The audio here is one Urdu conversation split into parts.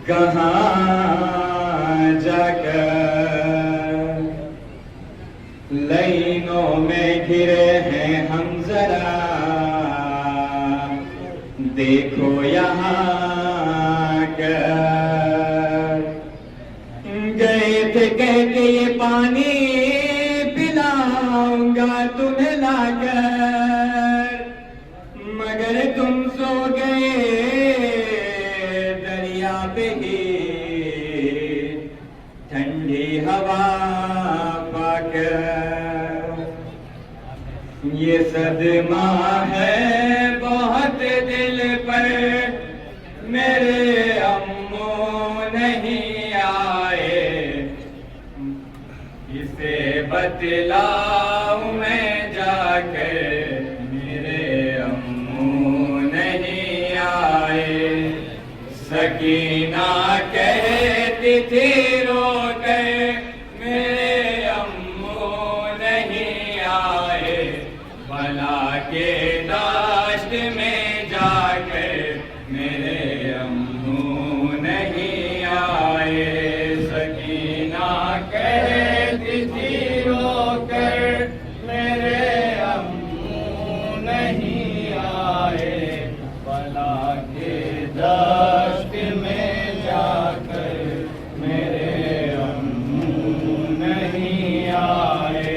کہاں جا کر لائنوں میں گرے ہیں ہم ذرا دیکھو یہاں کر گئے تھے کہہ کے یہ پانی پلاؤں گا تمہیں لا کر مگر تم سو گئے دریا پہ ہی ٹھنڈی ہوا پا کر یہ صدمہ ہے بہت دل پر میرے امو نہیں آئے اسے بتلاؤں میں جا کر میرے امو نہیں آئے سکینہ کہتی تھی رو کر میرے امو نہیں آئے بلا کے داشت میں جا کر میرے امو نہیں آئے سکینہ کہتی تھی رو کر میرے امو نہیں آئے بلا کے داشت میں جا کر میرے امو نہیں آئے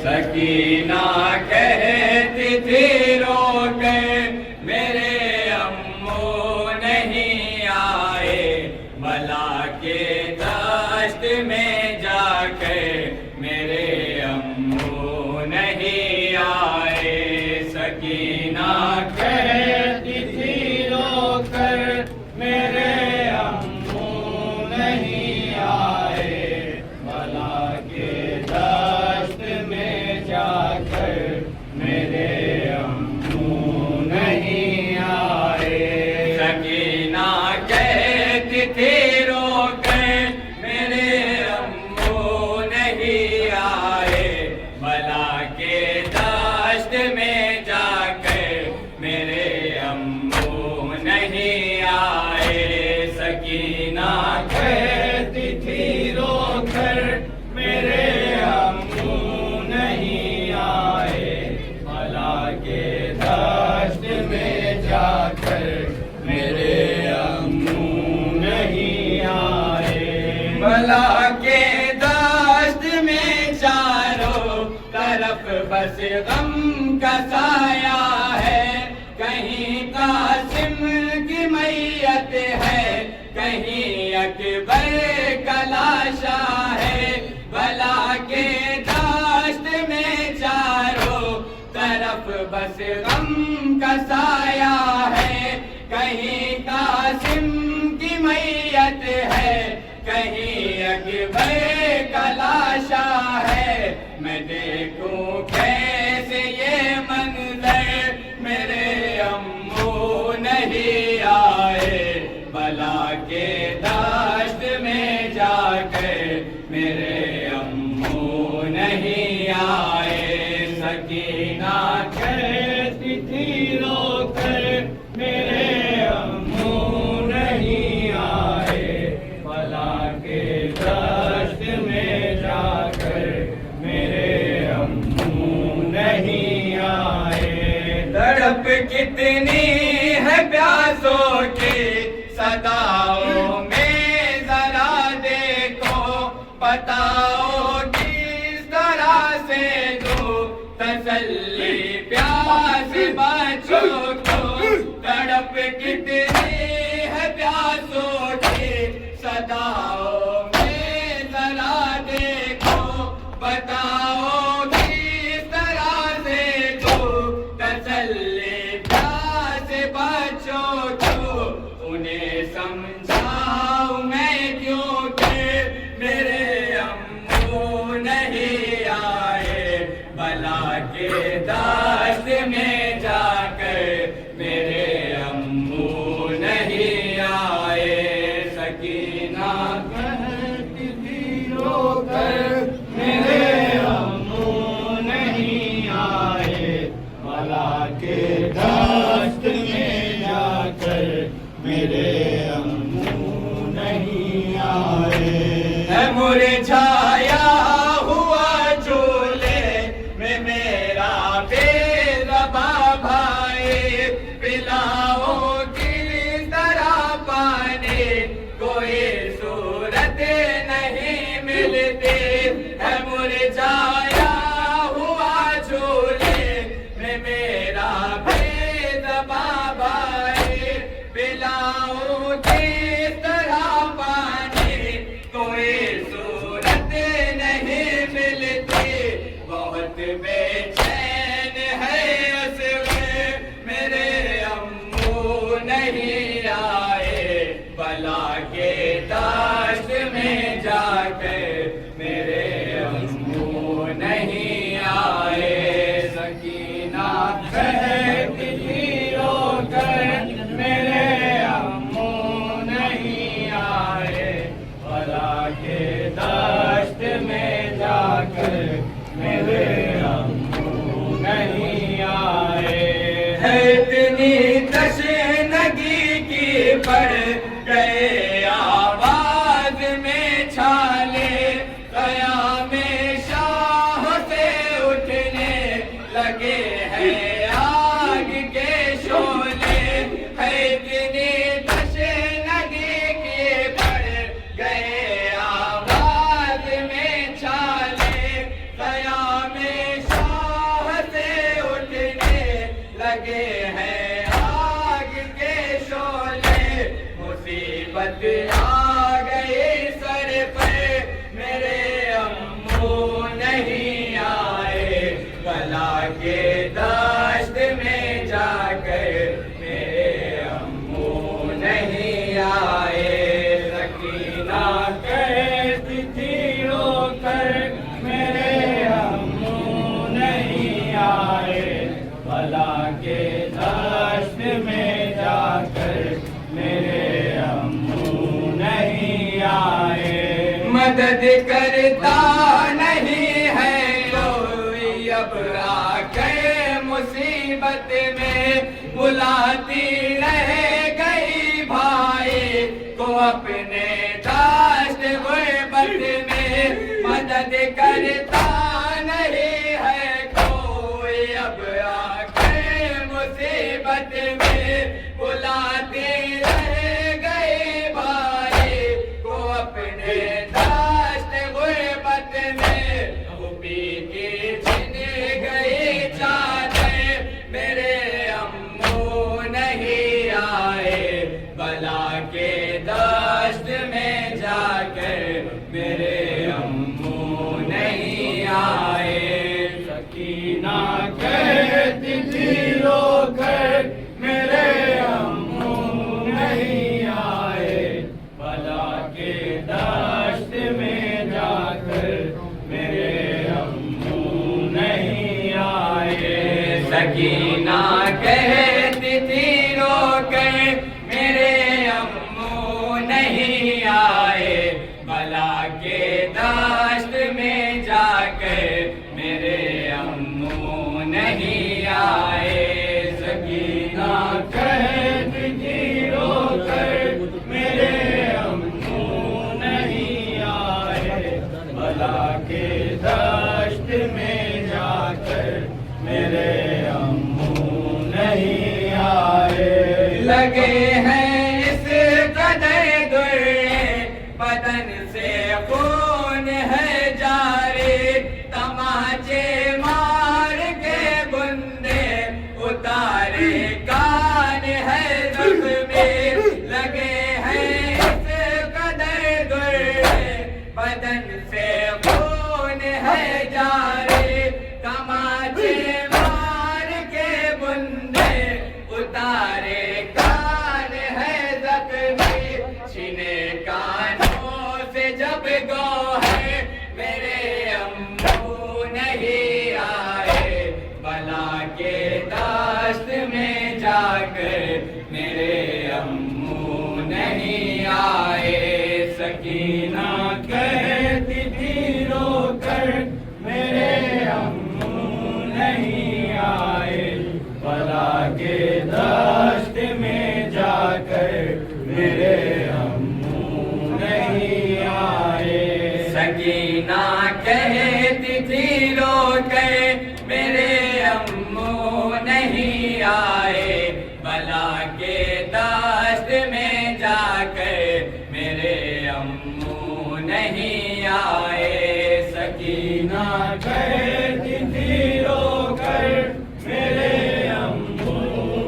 سکینہ کہتی تھی رو کر میرے امو نہیں آئے بلا کے دشت میں جا کر میرے امو نہیں آئے سکینہ کہتی تھی رو کر میرے امو نہیں آئے بلا کے دشت میں جا کر میرے امو نہیں آئے سکینہ کہتی تھی رو کر میرے امو نہیں آئے بلا کے دشت میں جا کر میرے امو نہیں آئے سکینہ کہتی تھی رو کر میرے امو نہیں آئے بلا کے دشت میں جا کر میرے امو نہیں آئے بلا کے دشت میں چاروں طرف بس غم کا سایہ ہے کہیں قاسم کی میت ہے کہیں اکبر کا لاشا ہے بلا کے دشت میں چاروں طرف بس غم کا سایہ ہے کہیں قاسم کی میت ہے کہیں اکبر کا لاشا ہے میں دیکھوں کیسے یہ منظر میرے امو نہیں آئے بلا کے دشت میں جا کر میرے امو نہیں آئے سکینہ کہتی تھی رو کر میرے امو نہیں آئے بلا کے دشت میں جا کر میرے امو نہیں آئے تڑپ کتنی ہے پیاسوں کی صداؤں میں ذرا دیکھو بتاؤ کس طرح سے دو تسلی پیاس بچوں کو تڑپ کتنی ہے پیاسوں کی صداؤں میں ذرا دیکھو بتاؤ کس طرح سے دو تسلی پیاس بچوں کو انہیں سمجھاؤں میں کیونکہ میرے امو نہیں آئے بلا کے دشت میں جا کر میرے امو نہیں آئے سکینہ کر میرے امو نہیں آئے. ہے مرجھایا ہوا جھولے میں میرا بے زباں بھائی، پلاؤ کس طرح پانی کوئی صورت نہیں ملتی. ہے مرجھایا ہوا جھولے میں میرا بے زباں بھائی، پلاؤ کس طرح پانی کوئی صورت نہیں ملتی. بہت بے چین ہے اس میں میرے امو نہیں آئے، بلا کے داشت میں جا کر میرے امو نہیں آئے. سکینہ کہتی تھی رو کر میرے امو نہیں آئے، بلا کے دشت میں جا کر میرے امو نہیں آئے. ہے اتنی تشنگی کی پڑ گئے آواز میں چھالے، قیام شاہ سے اٹھنے لگے ہیں آگ کے شعلے. ہے اتنی تشنگی کی پڑ گئے آواز میں چھالے، قیام شاہ سے اٹھنے لگے ہیں آگ کے شعلے. مصیبت آ گئی سر پہ میرے امو نہیں آئے، بلا کے دشت میں جا کر میرے امو نہیں آئے. سکینہ کہتی تھی رو کر میرے امو نہیں آئے، بلا کے دشت میں جا کر میرے امو نہیں آئے. مدد کرتا نہیں ہے کوئی اب آ کے مصیبت میں، بلاتی رہ گئی بھائی کو اپنے داشت غربت میں. مدد کرتا نہیں ہے کوئی اب آ کے مصیبت میں، بلاتی رہ گئی بھائی کو اپنے داشت غربت میں. وہ پی کے چھن گئی چادر میرے امو نہیں آئے، بلا کے دشت میں جا کر میرے امو نہیں آئے. سکینہ کہتی تھی رو کر میرے امو نہیں آئے، بلا کے دشت میں جا کر میرے امو نہیں آئے. سکینہ کہتی تھی رو کر میرے امو نہیں آئے، بلا کے دشت میں جا کر میرے امو نہیں آئے. سکینہ کہتی تھی رو کر میرے امو نہیں آئے، بلا کے دشت میں جا کر میرے امو نہیں آئے. لگے ہیں اس قدر درے بدن سے خون ہے جاری، تماچے مار کے بندے اتارے کان ہے زخمی. لگے ہیں اس قدر درے بدن سے خون ہے جاری، تماچے مار کے بندے اتارے کان ہے زخمی. چھینے کانوں سے جب گو ہے میرے امو نہیں آئے، بلا کے دشت میں جا کر میرے امو نہیں آئے. سکینہ کہتی تھی رو کر میرے امو نہیں آئے، بلا کے دشت میں جا کے دشت میں جا کر میرے امو نہیں آئے، سکینہ کہتی تھی رو کر میرے امو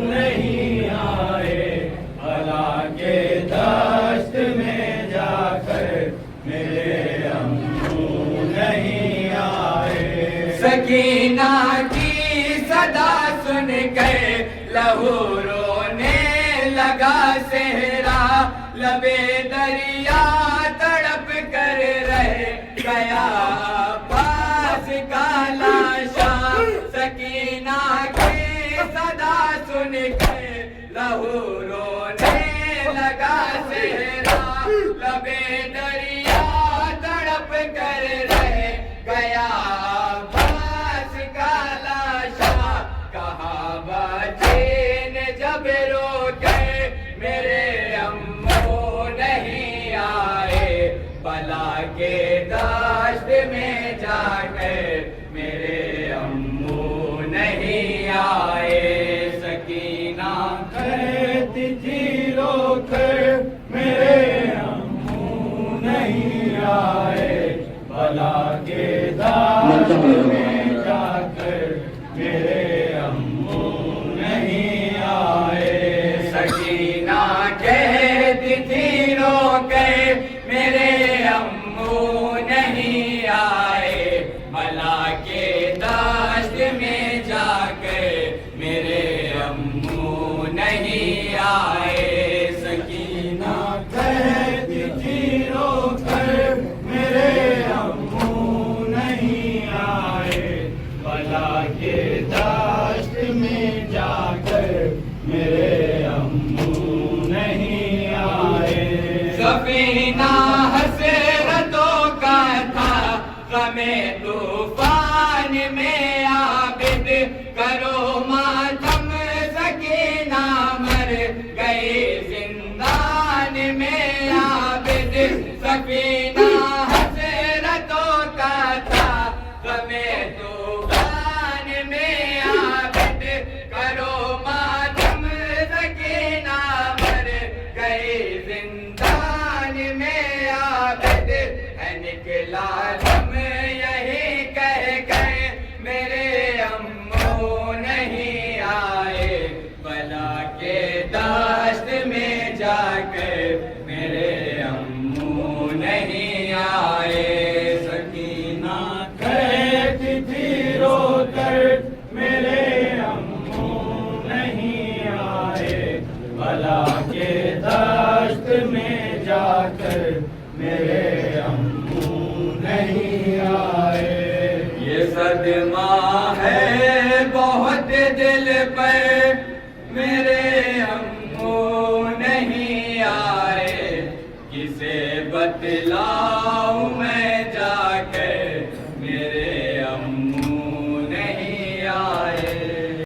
نہیں آئے، بلا کے دشت میں جا کر میرے امو نہیں آئے۔ سکینہ کی صدا سن کر لہو رونے لگا صحرا، لبے دریا تڑپ کر رہ گیا عباس کا لاشا۔ سکینہ کی صدا سن کر لہو رونے لگا صحرا، لبے دریا تڑپ کر رہ گیا عباس کا لاشا۔ کہا بچین جب رو گئے میرے امو نہیں آئے، بلا کے دشت میں جا کر میرے امو نہیں آئے، سکینہ کہتی تھی رو کر میرے امو نہیں آئے، بلا کے دشت میں جا کر میرے امو نہیں آئے۔ سکینہ کہتی تھی رو کر میرے امو نہیں آئے، بلا کے دشت میں جا کر میرے امو نہیں آئے، سکینہ کہتی تھی رو کر میرے امو نہیں آئے، بلا کے دشت میں جا کر میرے امو نہیں آئے۔ سفینہ حسرتوں کا تھا غم طوفان میں عابد، کرو ماتم سکینہ مر گئی زندان میں عابد۔ سفینہ حسرتوں کا تھا غم طوفان میں عابد، کرو ماتم سکینہ مر گئی زندان میں عابد۔ ہے نکلا دم یہی کہہ گئے میرے امو نہیں آئے، بلا کے دشت میں جا کر میرے امو نہیں آئے، سکینہ کہتی تھی رو کر میرے امو نہیں آئے، بلا کے دشت میں جا کر میرے امو نہیں آئے۔ یہ صدمہ ہے بہت دل پر میرے امو نہیں آئے، کسے بتلاؤ